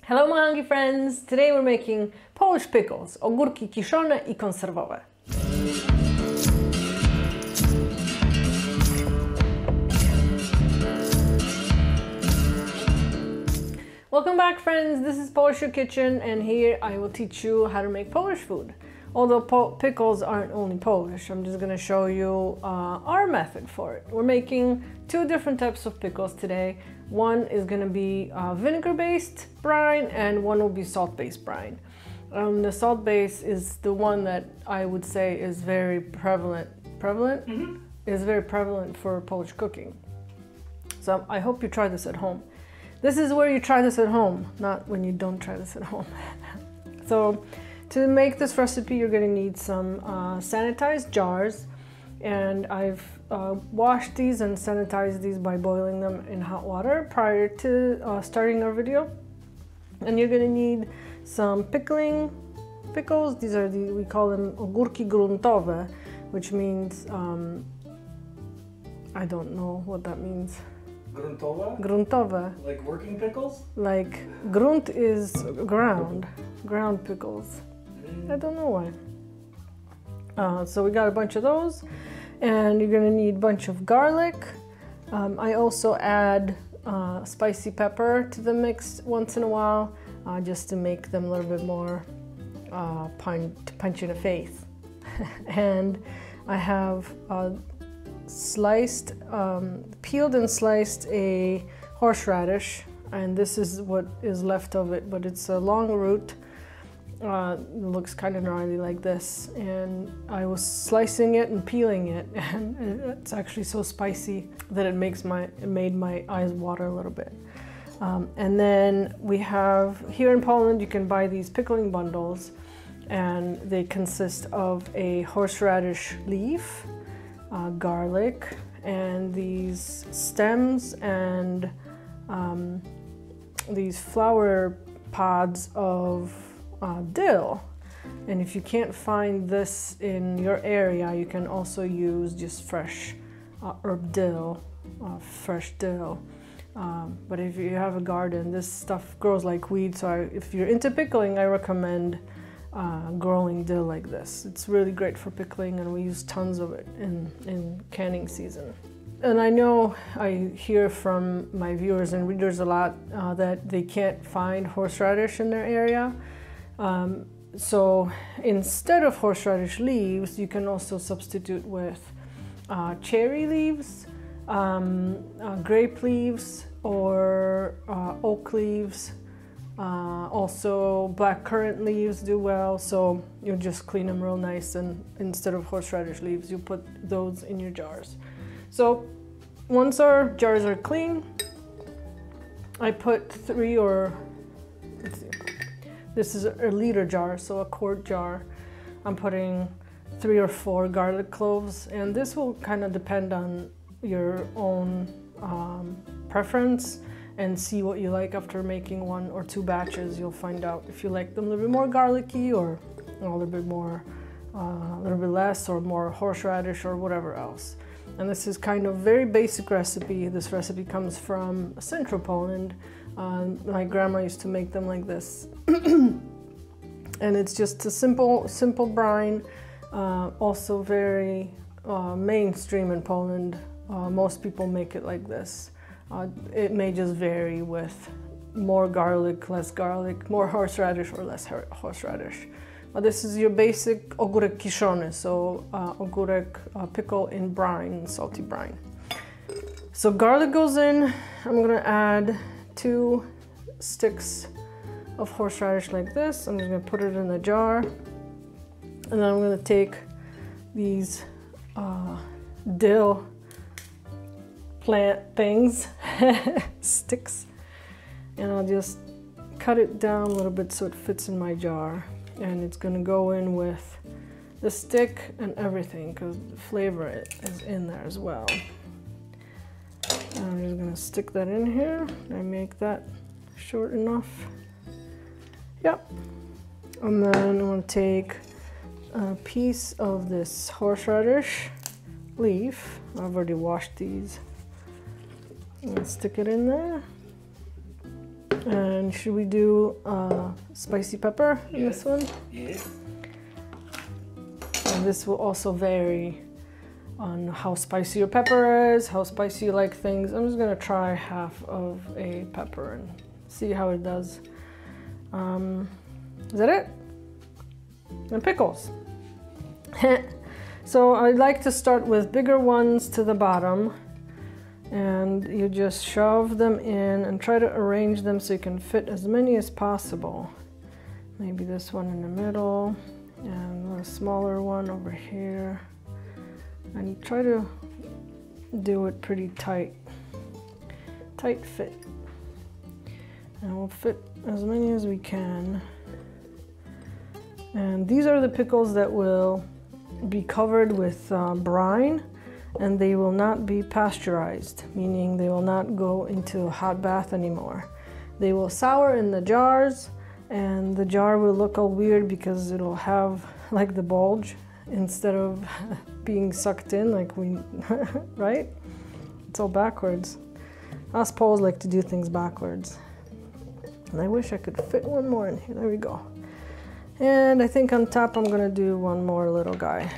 Hello my hungry friends! Today we're making Polish pickles, ogórki kiszone I konserwowe. Welcome back friends, this is Polish Your Kitchen and here I will teach you how to make Polish food. Although pickles aren't only Polish, I'm just going to show you our method for it. We're making two different types of pickles today. One is going to be vinegar-based brine and one will be salt-based brine. The salt-based is the one that I would say is very prevalent. Is very prevalent for Polish cooking. So I hope you try this at home. This is where you try this at home, not when you don't try this at home. So to make this recipe, you're going to need some sanitized jars, and I've washed these and sanitized these by boiling them in hot water prior to starting our video. And you're going to need some pickles. These are we call them ogórki gruntowe, which means I don't know what that means. Gruntowe? Gruntowe. Like working pickles? Like grunt is ground pickles. I don't know why. So we got a bunch of those, and you're gonna need a bunch of garlic. I also add spicy pepper to the mix once in a while, just to make them a little bit more punch in the face. And I have peeled and sliced a horseradish, and this is what is left of it, but it's a long root. It looks kind of gnarly like this, and I was slicing it and peeling it, and it's actually so spicy that it made my eyes water a little bit. And then we have, here in Poland you can buy these pickling bundles, and they consist of a horseradish leaf, garlic, and these stems and these flower pods of dill. And if you can't find this in your area, you can also use just fresh herb dill, fresh dill. But if you have a garden, this stuff grows like weed, so if you're into pickling, I recommend growing dill like this. It's really great for pickling, and we use tons of it in canning season. And I know I hear from my viewers and readers a lot that they can't find horseradish in their area. So instead of horseradish leaves, you can also substitute with cherry leaves, grape leaves, or oak leaves. Also black currant leaves do well, so you just clean them real nice, and instead of horseradish leaves you put those in your jars. So once our jars are clean, I put this is a liter jar, so a quart jar. I'm putting 3 or 4 garlic cloves, and this will kind of depend on your own preference, and see what you like after making 1 or 2 batches. You'll find out if you like them a little bit more garlicky, or a little bit more, a little bit less, or more horseradish, or whatever else. And this is kind of very basic recipe. This recipe comes from central Poland. My grandma used to make them like this. And it's just a simple brine, also very mainstream in Poland. Most people make it like this. It may just vary with more garlic, less garlic, more horseradish or less horseradish. This is your basic ogórek kiszony, so ogórek pickle in brine, salty brine. So garlic goes in. I'm gonna add 2 sticks of horseradish like this. I'm just gonna put it in the jar, and then I'm gonna take these dill plant things, sticks, and I'll just cut it down a little bit so it fits in my jar. And it's gonna go in with the stick and everything, because the flavor is in there as well. And I'm just gonna stick that in here and make that short enough. Yep. And then I'm gonna take a piece of this horseradish leaf. I've already washed these. And stick it in there. And should we do spicy pepper in this one? Yes. And this will also vary on how spicy your pepper is, how spicy you like things. I'm just gonna try half of a pepper and see how it does. Is that it? And pickles. So I like to start with bigger ones to the bottom, and you just shove them in and try to arrange them so you can fit as many as possible. Maybe this one in the middle and a smaller one over here, and try to do it pretty tight fit, and we'll fit as many as we can. And these are the pickles that will be covered with brine, and they will not be pasteurized, meaning they will not go into a hot bath anymore. They will sour in the jars, and the jar will look all weird because it'll have like the bulge instead of being sucked in like we, right? It's all backwards. Us Poles like to do things backwards. And I wish I could fit one more in here. There we go. And I think on top I'm gonna do one more little guy.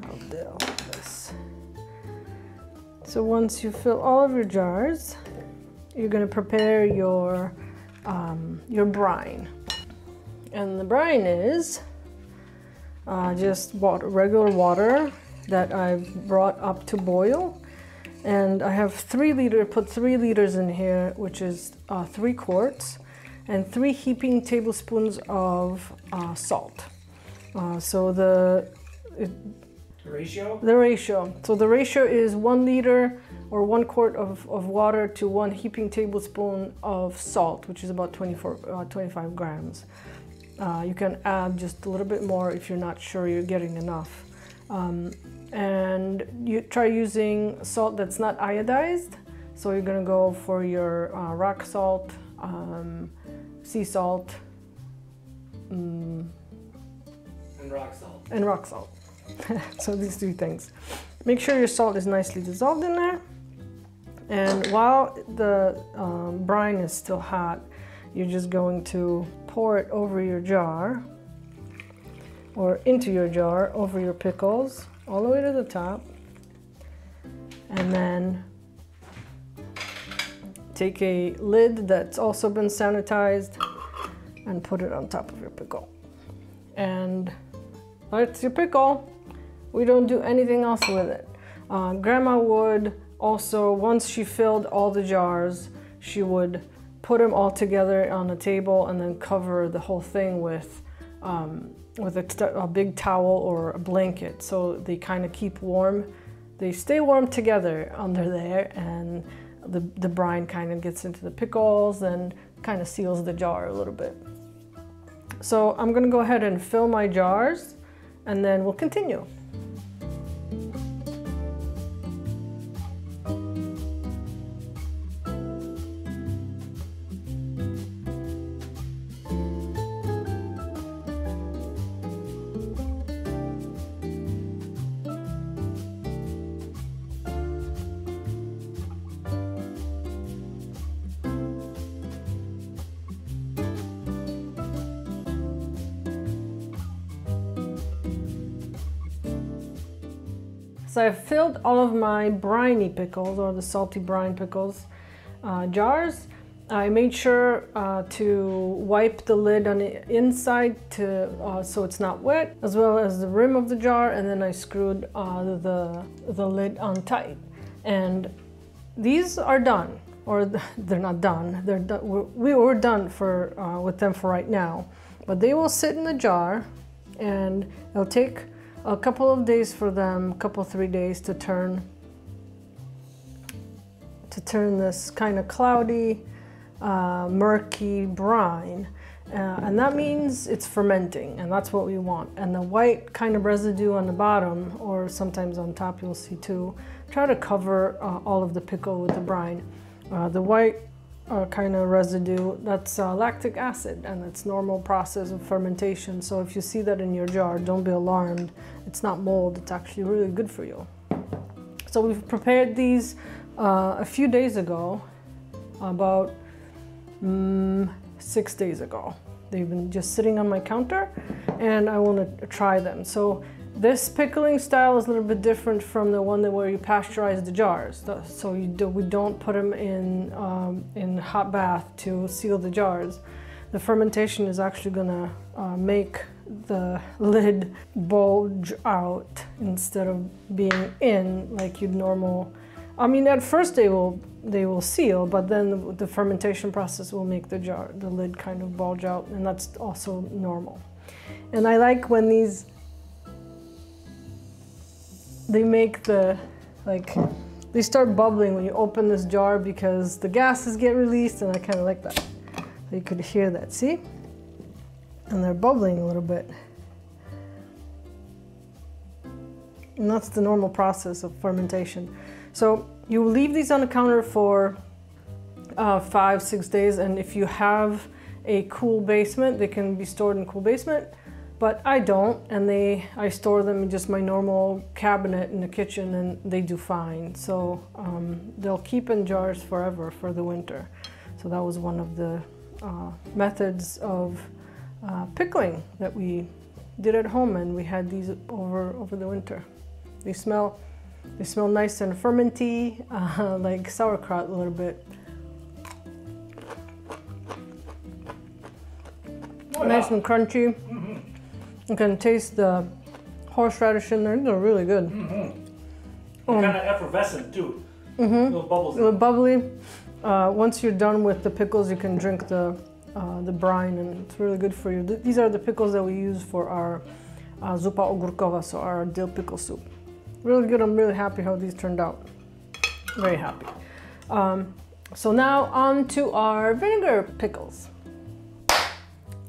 I'll do this. So once you fill all of your jars, you're gonna prepare your brine. And the brine is just regular water that I've brought up to boil. And I have 3 liters, put 3 liters in here, which is 3 quarts. And 3 heaping tablespoons of salt. So the ratio? The ratio. So the ratio is 1 liter or 1 quart of water to 1 heaping tablespoon of salt, which is about 25 grams. You can add just a little bit more if you're not sure you're getting enough. And you try using salt that's not iodized. So you're gonna go for your rock salt, sea salt, and rock salt. And rock salt. So these 3 things. Make sure your salt is nicely dissolved in there. And while the brine is still hot, you're just going to pour it over your jar, or into your jar, over your pickles, all the way to the top. And then take a lid that's also been sanitized and put it on top of your pickle. And that's your pickle. We don't do anything else with it. Grandma would also, once she filled all the jars, she would put them all together on a table and then cover the whole thing with a big towel or a blanket, so they kind of keep warm. They stay warm together under there, and the brine kind of gets into the pickles and kind of seals the jar a little bit. So I'm gonna go ahead and fill my jars, and then we'll continue. So I've filled all of my briny pickles, or the salty brine pickles, jars. I made sure to wipe the lid on the inside so it's not wet, as well as the rim of the jar, and then I screwed the lid on tight. And these are done, or they're not done. They're done. We're done with them for right now, but they will sit in the jar, and it'll take a couple of days for them, 3 days to turn this kind of cloudy, murky brine, and that means it's fermenting, and that's what we want. And the white kind of residue on the bottom, or sometimes on top you'll see too, try to cover all of the pickle with the brine. The white kind of residue, that's lactic acid, and it's normal process of fermentation. So if you see that in your jar, don't be alarmed. It's not mold, it's actually really good for you. So we've prepared these a few days ago, about 6 days ago. They've been just sitting on my counter and I want to try them. So this pickling style is a little bit different from the one where you pasteurize the jars. So we don't put them in hot bath to seal the jars. The fermentation is actually gonna make the lid bulge out instead of being in like you'd normal. I mean, at first they will seal, but then the fermentation process will make the lid kind of bulge out, and that's also normal. And I like when they make they start bubbling when you open this jar because the gases get released, and I kind of like that. You could hear that, see? And they're bubbling a little bit. And that's the normal process of fermentation. So you leave these on the counter for 5-6 days, and if you have a cool basement, they can be stored in cool basement, but I don't, and I store them in just my normal cabinet in the kitchen, and they do fine. So they'll keep in jars forever for the winter. So that was one of the methods of pickling that we did at home, and we had these over the winter. They smell nice and fermenty, like sauerkraut a little bit. Oh, yeah. Nice and crunchy. Mm-hmm. You can taste the horseradish in there. They're really good. Mm-hmm. Kind of effervescent too. Mm-hmm. Little bubbles. A little bubbly. Once you're done with the pickles, you can drink the brine, and it's really good for you. These are the pickles that we use for our zupa ogórkowa, so our dill pickle soup. Really good. I'm really happy how these turned out. Very happy. So now on to our vinegar pickles.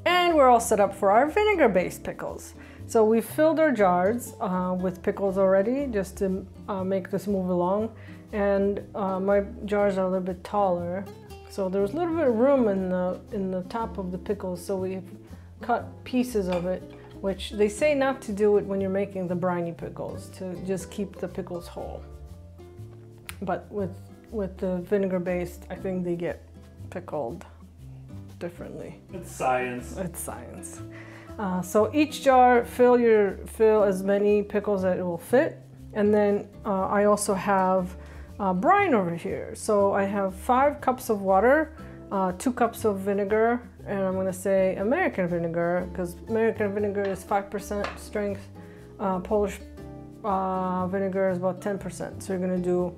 And we're all set up for our vinegar-based pickles. So we filled our jars with pickles already, just to make this move along. And my jars are a little bit taller, so there was a little bit of room in the top of the pickles, so we cut pieces of it, which they say not to do it when you're making the briny pickles, to just keep the pickles whole. But with the vinegar-based, I think they get pickled differently. It's science. It's science. So each jar, fill as many pickles that it will fit, and then I also have brine over here. So I have 5 cups of water, 2 cups of vinegar, and I'm gonna say American vinegar, because American vinegar is 5% strength, Polish vinegar is about 10%. So you're gonna do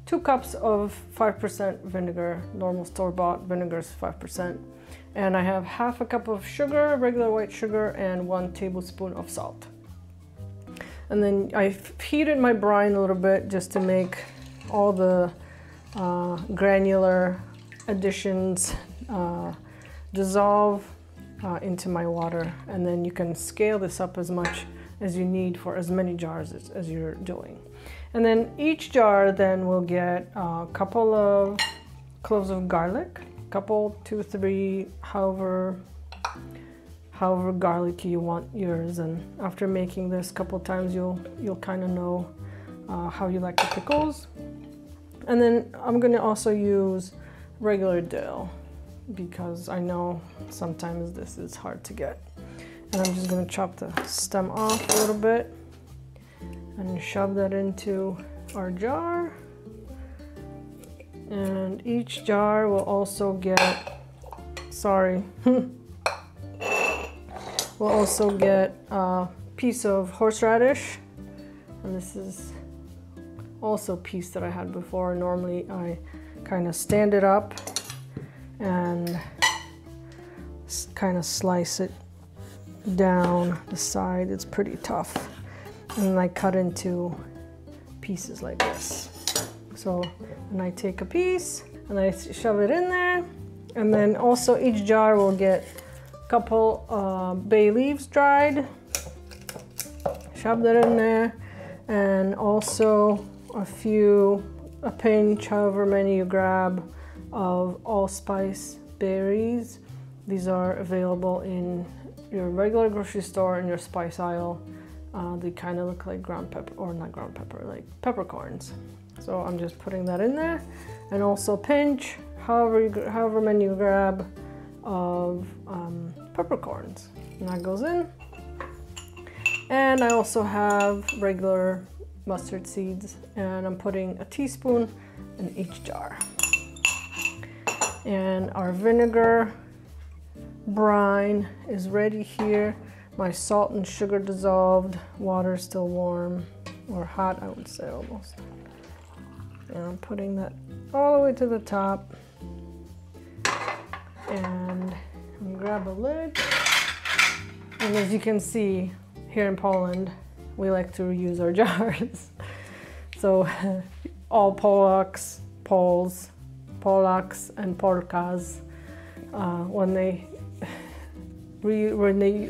2 cups of 5% vinegar. Normal store-bought vinegar is 5%. And I have half a cup of sugar, regular white sugar, and 1 tablespoon of salt. And then I heated my brine a little bit just to make all the granular additions dissolve into my water. And then you can scale this up as much as you need for as many jars as you're doing. And then each jar then will get a couple of cloves of garlic, couple, 2, 3, however garlicky you want yours. And after making this a couple times, you'll kind of know how you like the pickles. And then I'm gonna also use regular dill, because I know sometimes this is hard to get. And I'm just gonna chop the stem off a little bit and shove that into our jar. And each jar will also get, we'll also get a piece of horseradish. And this is also a piece that I had before. Normally I kind of stand it up and kind of slice it down the side. It's pretty tough. And then I cut into pieces like this. So, and I take a piece and I shove it in there. And then also each jar will get a couple bay leaves dried. Shove that in there. And also a pinch, however many you grab, of allspice berries. These are available in your regular grocery store in your spice aisle. They kind of look like ground pepper, or not ground pepper, like peppercorns. So I'm just putting that in there. And also pinch, however many you grab of peppercorns. And that goes in. And I also have regular mustard seeds, and I'm putting a teaspoon in each jar. And our vinegar brine is ready here. My salt and sugar dissolved, water is still warm, or hot I would say almost. And I'm putting that all the way to the top. And I'm gonna grab a lid. And as you can see, here in Poland, we like to reuse our jars. So all Polaks, Poles, Polaks and Polkas, when they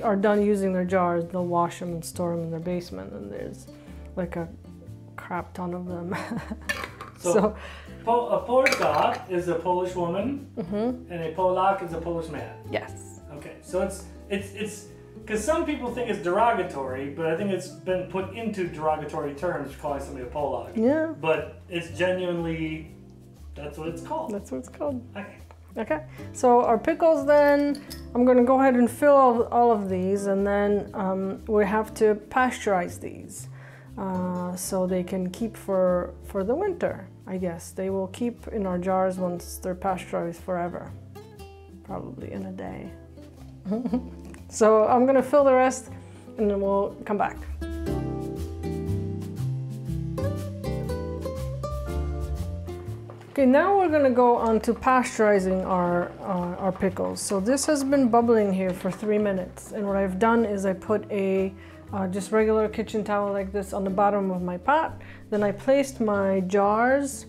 are done using their jars, they'll wash them and store them in their basement, and there's like a crap ton of them. So a Polka is a Polish woman, and a Polak is a Polish man. Yes. Okay, so it's because some people think it's derogatory, but I think it's been put into derogatory terms calling somebody a Polak. Yeah. But it's genuinely, that's what it's called. That's what it's called. Okay. Okay, so our pickles then, I'm gonna go ahead and fill all of these, and then we have to pasteurize these so they can keep for the winter, I guess. They will keep in our jars once they're pasteurized forever, probably in a day. So I'm gonna fill the rest and then we'll come back. Okay, now we're gonna go on to pasteurizing our pickles. So this has been bubbling here for 3 minutes, and what I've done is I put a just regular kitchen towel like this on the bottom of my pot. Then I placed my jars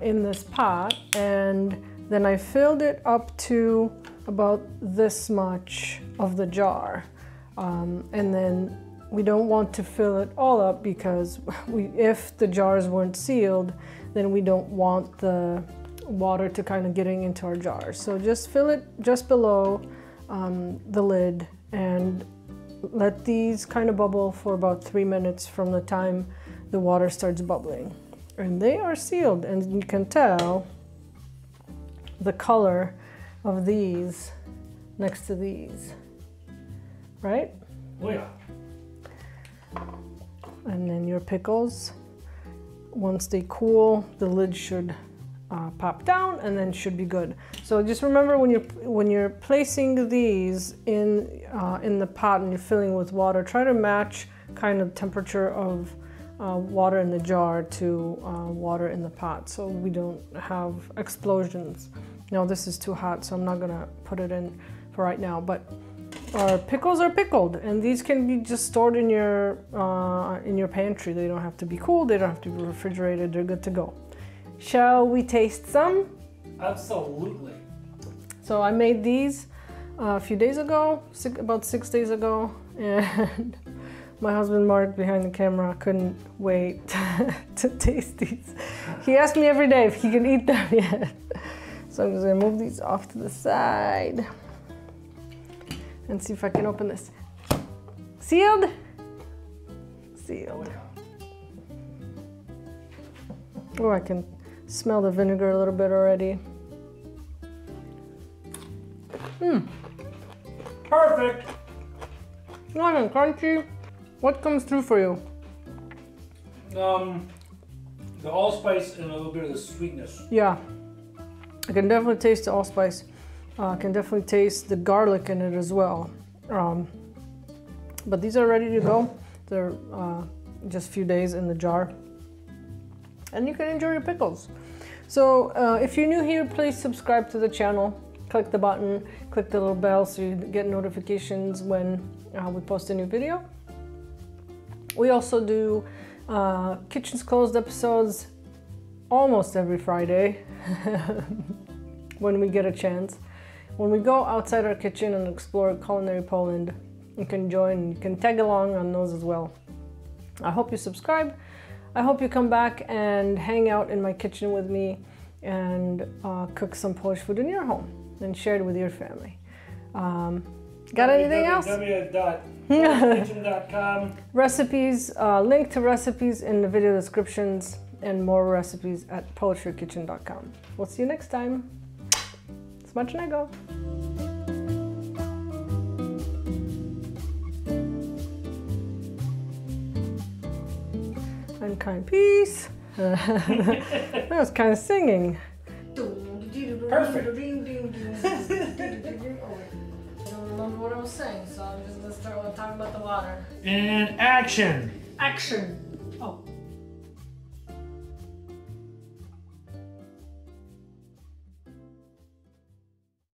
in this pot, and then I filled it up to about this much of the jar. And then we don't want to fill it all up because if the jars weren't sealed, then we don't want the water to kind of getting into our jars. So just fill it just below the lid and let these kind of bubble for about 3 minutes from the time the water starts bubbling. And they are sealed, and you can tell the color of these next to these, right? Oh yeah. And then your pickles, once they cool, the lid should pop down and then should be good. So just remember when you're placing these in the pot and you're filling with water, try to match kind of temperature of water in the jar to water in the pot, so we don't have explosions. Now this is too hot, so I'm not gonna put it in for right now, but our pickles are pickled, and these can be just stored in your pantry. They don't have to be cooled, they don't have to be refrigerated, they're good to go. Shall we taste some? Absolutely. So I made these a few days ago, about 6 days ago, and my husband Mark behind the camera couldn't wait to taste these. He asked me every day if he can eat them yet. So I'm just gonna move these off to the side and see if I can open this. Sealed? Sealed. Oh, I can smell the vinegar a little bit already. Perfect. Nice and crunchy. What comes through for you? The allspice and a little bit of the sweetness. Yeah, I can definitely taste the allspice. I can definitely taste the garlic in it as well. But these are ready to go. They're just a few days in the jar. And you can enjoy your pickles. So if you're new here, please subscribe to the channel. Click the button, click the little bell so you get notifications when we post a new video. We also do Kitchens Closed episodes almost every Friday when we get a chance. When we go outside our kitchen and explore culinary Poland, you can join, you can tag along on those as well. I hope you subscribe. I hope you come back and hang out in my kitchen with me and cook some Polish food in your home and share it with your family. Got anything else? www.kitchen.com. Recipes, link to recipes in the video descriptions. and more recipes at poetrykitchen.com. We'll see you next time. Smacznego! Unkind peace. That was kind of singing. Perfect. I don't remember what I was saying, so I'm just gonna start talking about the water. And action. Action.